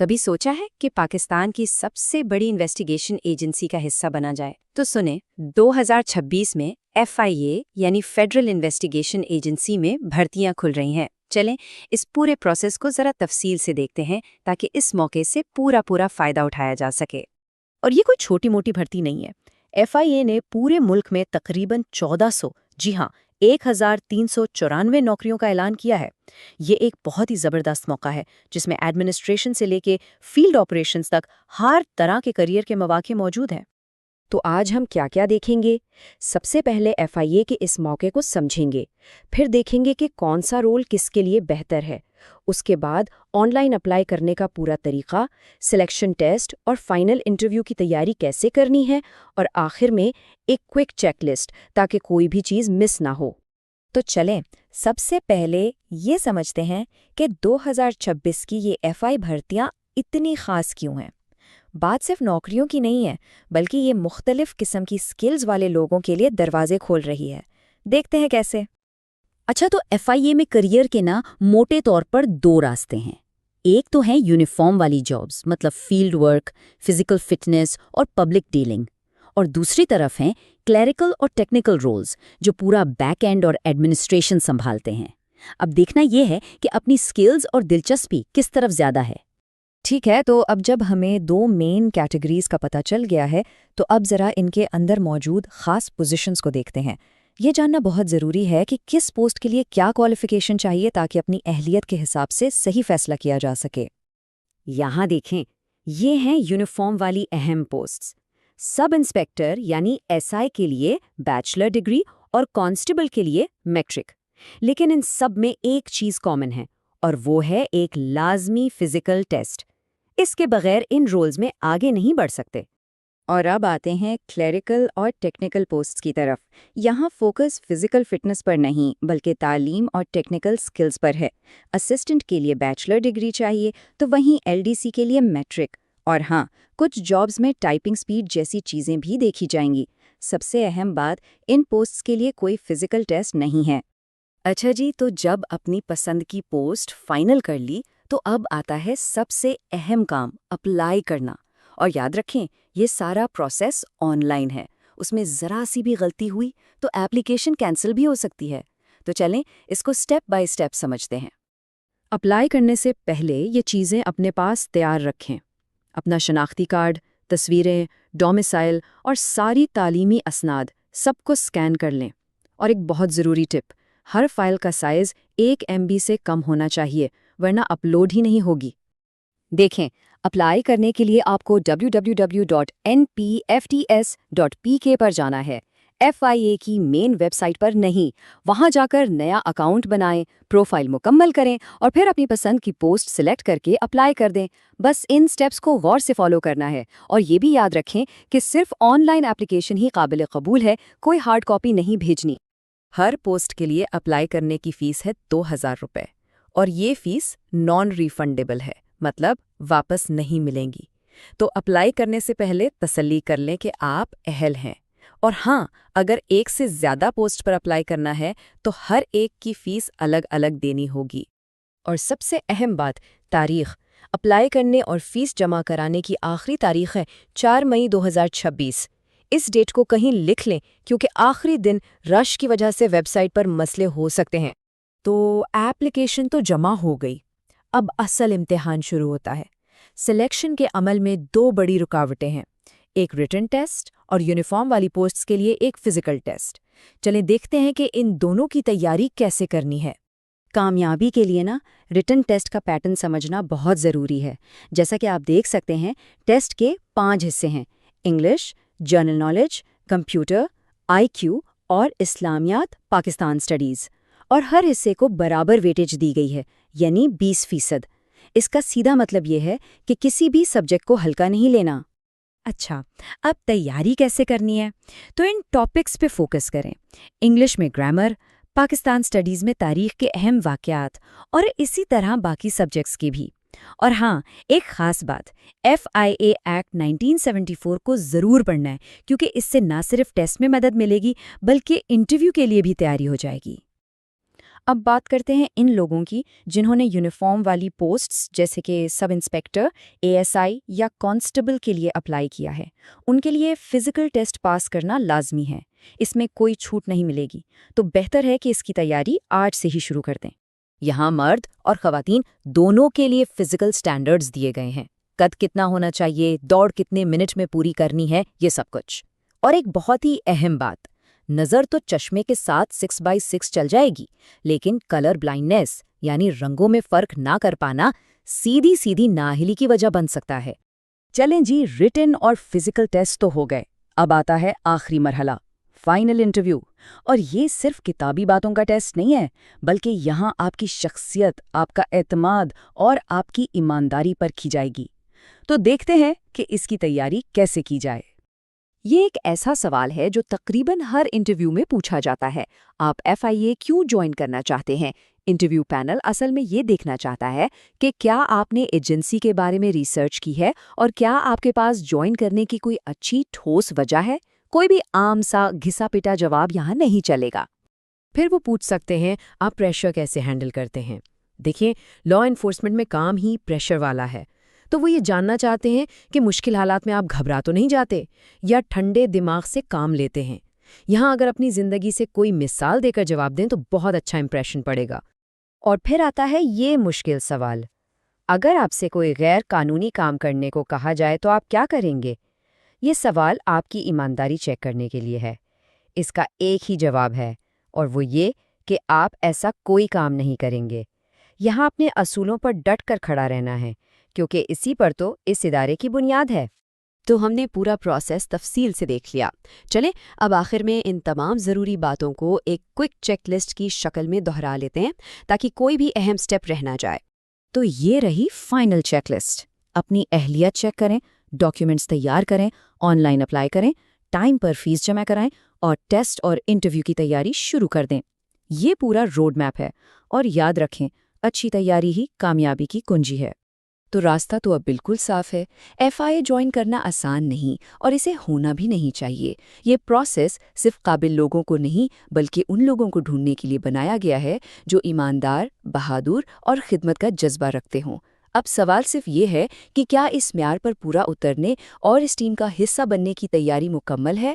کبھی سوچا ہے کہ پاکستان کی سب سے بڑی انویسٹیگیشن ایجنسی کا حصہ بنا جائے؟ تو سنیں، 2026 میں FIA یعنی فیڈرل انویسٹیگیشن ایجنسی میں بھرتیاں کھل رہی ہیں۔ چلیں اس پورے پروسیس کو ذرا تفصیل سے دیکھتے ہیں تاکہ اس موقع سے پورا فائدہ اٹھایا جا سکے۔ اور یہ کوئی چھوٹی موٹی بھرتی نہیں ہے۔ FIA نے پورے ملک میں تقریباً 1400، جی ہاں 1394 نوکریوں کا اعلان کیا ہے۔ یہ ایک بہت ہی زبردست موقع ہے جس میں ایڈمنسٹریشن سے لے کے فیلڈ آپریشنز تک ہر طرح کے کیریئر کے مواقع موجود ہیں۔ تو آج ہم کیا دیکھیں گے؟ سب سے پہلے FIA کے اس موقع کو سمجھیں گے، پھر دیکھیں گے کہ کون سا رول کس کے لیے بہتر ہے، اس کے بعد آن لائن اپلائی کرنے کا پورا طریقہ، سلیکشن ٹیسٹ اور فائنل انٹرویو کی تیاری کیسے کرنی ہے، اور آخر میں ایک کوئک چیک لسٹ تاکہ کوئی بھی چیز مس نہ ہو۔ تو چلیں سب سے پہلے یہ سمجھتے ہیں کہ 2026 کی یہ FI بھرتیاں اتنی خاص کیوں ہیں۔ بات صرف نوکریوں کی نہیں ہے، بلکہ یہ مختلف قسم کی سکلز والے لوگوں کے لیے دروازے کھول رہی ہے۔ دیکھتے ہیں کیسے۔ اچھا، تو FIA میں کریئر کے موٹے طور پر 2 راستے ہیں۔ ایک تو ہیں یونیفارم والی جابز، مطلب فیلڈ ورک، فزیکل فٹنس اور پبلک ڈیلنگ، اور دوسری طرف ہیں کلیریکل اور ٹیکنیکل رولز جو پورا بیک اینڈ اور ایڈمنسٹریشن سنبھالتے ہیں۔ اب دیکھنا یہ ہے کہ اپنی سکلز اور دلچسپی کس طرف زیادہ ہے۔ ٹھیک ہے، تو اب جب ہمیں 2 مین کیٹیگریز کا پتہ چل گیا ہے تو اب ذرا ان کے اندر موجود خاص پوزیشنز کو دیکھتے ہیں۔ یہ جاننا بہت ضروری ہے کہ کس پوسٹ کے لیے کیا کوالیفیکیشن چاہیے تاکہ اپنی اہلیت کے حساب سے صحیح فیصلہ کیا جا سکے۔ یہاں دیکھیں، یہ ہیں یونیفارم والی اہم پوسٹس۔ سب انسپیکٹر یعنی SI کے لیے بیچلر ڈگری اور کانسٹیبل کے لیے میٹرک۔ لیکن ان سب میں ایک چیز کامن ہے، اور وہ ہے ایک لازمی فزیکل ٹیسٹ۔ اس کے بغیر ان رولز میں آگے نہیں بڑھ سکتے۔ اور اب آتے ہیں کلیریکل اور ٹیکنیکل پوسٹس کی طرف۔ یہاں فوکس فزیکل فٹنس پر نہیں بلکہ تعلیم اور ٹیکنیکل سکلز پر ہے۔ اسسٹنٹ کے لیے بیچلر ڈگری چاہیے تو وہیں LDC کے لیے میٹرک، اور ہاں کچھ جابز میں ٹائپنگ سپیڈ جیسی چیزیں بھی دیکھی جائیں گی۔ سب سے اہم بات، ان پوسٹس کے لیے کوئی فزیکل ٹیسٹ نہیں ہے۔ اچھا جی، تو جب اپنی پسند کی پوسٹ فائنل کر لی تو اب آتا ہے سب سے اہم کام، اپلائی کرنا۔ اور یاد رکھیں، یہ سارا پروسیس آن لائن ہے۔ اس میں ذرا سی بھی غلطی ہوئی تو ایپلیکیشن کینسل بھی ہو سکتی ہے۔ تو چلیں اس کو سٹیپ بائی سٹیپ سمجھتے ہیں۔ اپلائی کرنے سے پہلے یہ چیزیں اپنے پاس تیار رکھیں۔ اپنا شناختی کارڈ، تصویریں، ڈومیسائل اور ساری تعلیمی اسناد سب کو سکین کر لیں۔ اور ایک بہت ضروری ٹپ، ہر فائل کا سائز 1 MB سے کم ہونا چاہیے، ورنہ اپلوڈ ہی نہیں ہوگی۔ دیکھیں، اپلائی کرنے کے لیے آپ کو www.npfts.pk پر جانا ہے، FIA کی مین ویب سائٹ پر نہیں۔ وہاں جا کر نیا اکاؤنٹ بنائیں، پروفائل مکمل کریں اور پھر اپنی پسند کی پوسٹ سلیکٹ کر کے اپلائی کر دیں۔ بس ان سٹیپس کو غور سے فالو کرنا ہے، اور یہ بھی یاد رکھیں کہ صرف آن لائن اپلیکیشن ہی قابل قبول ہے، کوئی ہارڈ کاپی نہیں بھیجنی۔ ہر پوسٹ کے لیے اپلائی کرنے کی فیس ہے 2000 روپے، اور یہ فیس نان ریفنڈیبل ہے، مطلب واپس نہیں ملیں گی۔ تو اپلائی کرنے سے پہلے تسلی کر لیں کہ آپ اہل ہیں۔ اور ہاں، اگر ایک سے زیادہ پوسٹ پر اپلائی کرنا ہے تو ہر ایک کی فیس الگ الگ دینی ہوگی۔ اور سب سے اہم بات، تاریخ۔ اپلائی کرنے اور فیس جمع کرانے کی آخری تاریخ ہے 4 مئی 2026۔ اس ڈیٹ کو کہیں لکھ لیں کیونکہ آخری دن رش کی وجہ سے ویب سائٹ پر مسئلے ہو سکتے ہیں۔ تو ایپلیکیشن تو جمع ہو گئی، اب اصل امتحان شروع ہوتا ہے۔ سلیکشن کے عمل میں 2 بڑی رکاوٹیں ہیں، ایک ریٹن ٹیسٹ اور یونیفارم والی پوسٹس کے لیے ایک فزیکل ٹیسٹ۔ چلیں دیکھتے ہیں کہ ان دونوں کی تیاری کیسے کرنی ہے۔ کامیابی کے لیے ریٹن ٹیسٹ کا پیٹرن سمجھنا بہت ضروری ہے۔ جیسا کہ آپ دیکھ سکتے ہیں، ٹیسٹ کے 5 حصے ہیں: English, general knowledge, computer, IQ اور اسلامیات پاکستان سٹڈیز۔ اور ہر حصے کو برابر ویٹیج دی گئی ہے، یعنی 20%۔ اس کا سیدھا مطلب یہ ہے کہ کسی بھی سبجیکٹ کو ہلکا نہیں لینا۔ اچھا، اب تیاری کیسے کرنی ہے؟ تو ان ٹاپکس پہ فوکس کریں۔ انگلش میں گرامر، پاکستان سٹڈیز میں تاریخ کے اہم واقعات، اور اسی طرح باقی سبجیکٹس کی بھی۔ اور ہاں، ایک خاص بات، FIA ایکٹ 1974 کو ضرور پڑھنا ہے، کیونکہ اس سے نہ صرف ٹیسٹ میں مدد ملے گی بلکہ انٹرویو کے لیے بھی تیاری ہو جائے گی۔ اب بات کرتے ہیں ان لوگوں کی جنہوں نے یونیفارم والی پوسٹس جیسے کہ سب انسپیکٹر، ASI یا کانسٹیبل کے لیے اپلائی کیا ہے۔ ان کے لیے فزیکل ٹیسٹ پاس کرنا لازمی ہے، اس میں کوئی چھوٹ نہیں ملے گی، تو بہتر ہے کہ اس کی تیاری آج سے ہی شروع کر دیں۔ یہاں مرد اور خواتین دونوں کے لیے فزیکل سٹینڈرڈز دیے گئے ہیں، قد کتنا ہونا چاہیے، دوڑ کتنے منٹ میں پوری کرنی ہے، یہ سب کچھ۔ اور ایک بہت ہی اہم بات، نظر تو چشمے کے ساتھ 6x6 چل جائے گی، لیکن کلر بلائنڈنس یعنی رنگوں میں فرق نہ کر پانا سیدھی نااہلی کی وجہ بن سکتا ہے۔ چلیں جی، ریٹن اور فزیکل ٹیسٹ تو ہو گئے، اب آتا ہے آخری مرحلہ، فائنل انٹرویو۔ اور یہ صرف کتابی باتوں کا ٹیسٹ نہیں ہے، بلکہ یہاں آپ کی شخصیت، آپ کا اعتماد اور آپ کی ایمانداری پرکھی جائے گی۔ تو دیکھتے ہیں کہ اس کی تیاری کیسے کی جائے۔ یہ ایک ایسا سوال ہے جو تقریباً ہر انٹرویو میں پوچھا جاتا ہے۔ آپ FIA کیوں جوائن کرنا چاہتے ہیں؟ انٹرویو پینل اصل میں یہ دیکھنا چاہتا ہے کہ کیا آپ نے ایجنسی کے بارے میں ریسرچ کی ہے اور کیا آپ کے پاس جوائن کرنے کی کوئی اچھی ٹھوس وجہ ہے۔ کوئی بھی عام سا گھسا پٹا جواب یہاں نہیں چلے گا۔ پھر وہ پوچھ سکتے ہیں آپ پریشر کیسے ہینڈل کرتے ہیں۔ دیکھیں، لا انفورسمنٹ میں کام ہی پریشر والا ہے، تو وہ یہ جاننا چاہتے ہیں کہ مشکل حالات میں آپ گھبرا تو نہیں جاتے یا ٹھنڈے دماغ سے کام لیتے ہیں۔ یہاں اگر اپنی زندگی سے کوئی مثال دے کر جواب دیں تو بہت اچھا امپریشن پڑے گا۔ اور پھر آتا ہے یہ مشکل سوال، اگر آپ سے کوئی غیر قانونی کام کرنے کو کہا جائے تو آپ کیا کریں گے؟ یہ سوال آپ کی ایمانداری چیک کرنے کے لیے ہے۔ اس کا ایک ہی جواب ہے، اور وہ یہ کہ آپ ایسا کوئی کام نہیں کریں گے۔ یہاں اپنے اصولوں پر ڈٹ کر کھڑا رہنا ہے، کیونکہ اسی پر تو اس ادارے کی بنیاد ہے۔ تو ہم نے پورا پروسیس تفصیل سے دیکھ لیا۔ چلیں اب آخر میں ان تمام ضروری باتوں کو ایک کوئک چیک لسٹ کی شکل میں دہرا لیتے ہیں تاکہ کوئی بھی اہم سٹیپ رہ نہ جائے۔ تو یہ رہی فائنل چیک لسٹ۔ اپنی اہلیت چیک کریں، ڈاکیومنٹس تیار کریں، آن لائن اپلائی کریں، ٹائم پر فیس جمع کرائیں اور ٹیسٹ اور انٹرویو کی تیاری شروع کر دیں۔ یہ پورا روڈ میپ ہے، اور یاد رکھیں، اچھی تیاری ہی کامیابی کی کنجی ہے۔ تو راستہ تو اب بالکل صاف ہے۔ FIA جوائن کرنا آسان نہیں، اور اسے ہونا بھی نہیں چاہیے۔ یہ پروسیس صرف قابل لوگوں کو نہیں بلکہ ان لوگوں کو ڈھونڈنے کے لیے بنایا گیا ہے جو ایماندار، بہادر اور خدمت کا جذبہ رکھتے ہوں۔ اب سوال صرف یہ ہے کہ کیا اس معیار پر پورا اترنے اور اس ٹیم کا حصہ بننے کی تیاری مکمل ہے؟